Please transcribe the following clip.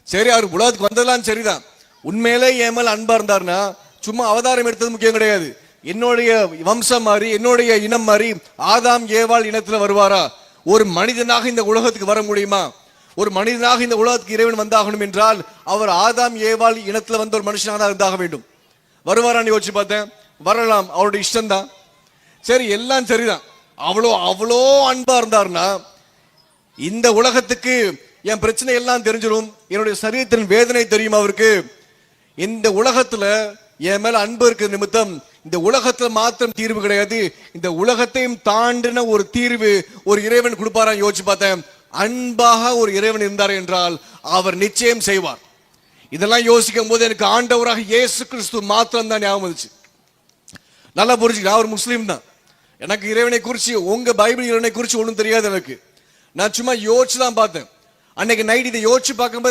சரி, அவர் உலகத்துக்கு வந்ததெல்லாம் சரிதான். உண்மையிலே என் மேல அன்பா இருந்தாருன்னா சும்மா அவதாரம் எடுத்தது முக்கியம் கிடையாது. என்னுடைய வம்சம் மாதிரி, என்னுடைய இனம் மாதிரி ஆதாம் ஏவாள் இனத்துல வருவாரா? ஒரு மனிதனாக இந்த உலகத்துக்கு வர முடியுமா? ஒரு மனிதனாக இந்த உலகத்துக்கு இறைவன் வந்தாகணும் என்றால் அவர் ஆதாம் ஏவாள் இனத்துல வந்த ஒரு மனுஷனாக தான் இருந்தாக வேண்டும். வருவாரான்னு யோசிச்சு பார்த்தேன். வரலாம், அவருடைய இஷ்டம் தான். சரி, எல்லாம் சரிதான். அவ்வளோ அன்பா இருந்தாருன்னா இந்த உலகத்துக்கு என் பிரச்சனை எல்லாம் தெரிஞ்சிடும், என்னுடைய சரீரத்தின் வேதனை தெரியும் அவருக்கு. இந்த உலகத்துல என் மேல அன்பு இருக்கிற நிமித்தம் இந்த உலகத்துல மாத்திரம் தீர்வு கிடையாது, இந்த உலகத்தையும் தாண்டின ஒரு தீர்வு ஒரு இறைவன் கொடுப்பாரான்னு யோசிச்சு பார்த்தேன். அன்பாக ஒரு இறைவன் இருந்தார் என்றால் அவர் நிச்சயம் செய்வார். இதெல்லாம் யோசிக்கும் போது எனக்கு ஆண்டவராக இயேசு கிறிஸ்து மாத்திரம் தான் ஞாபகம் வந்துச்சு. நல்லா புரிஞ்சுக்க, நான் ஒரு முஸ்லீம் தான். எனக்கு இறைவனை குறிச்சு, உங்க பைபிள் இறைவனை குறிச்சு ஒன்றும் தெரியாது எனக்கு. நான் சும்மா யோசிச்சு தான் பார்த்தேன். அன்னைக்கு நைட் இதை யோசிச்சு பார்க்கும்போது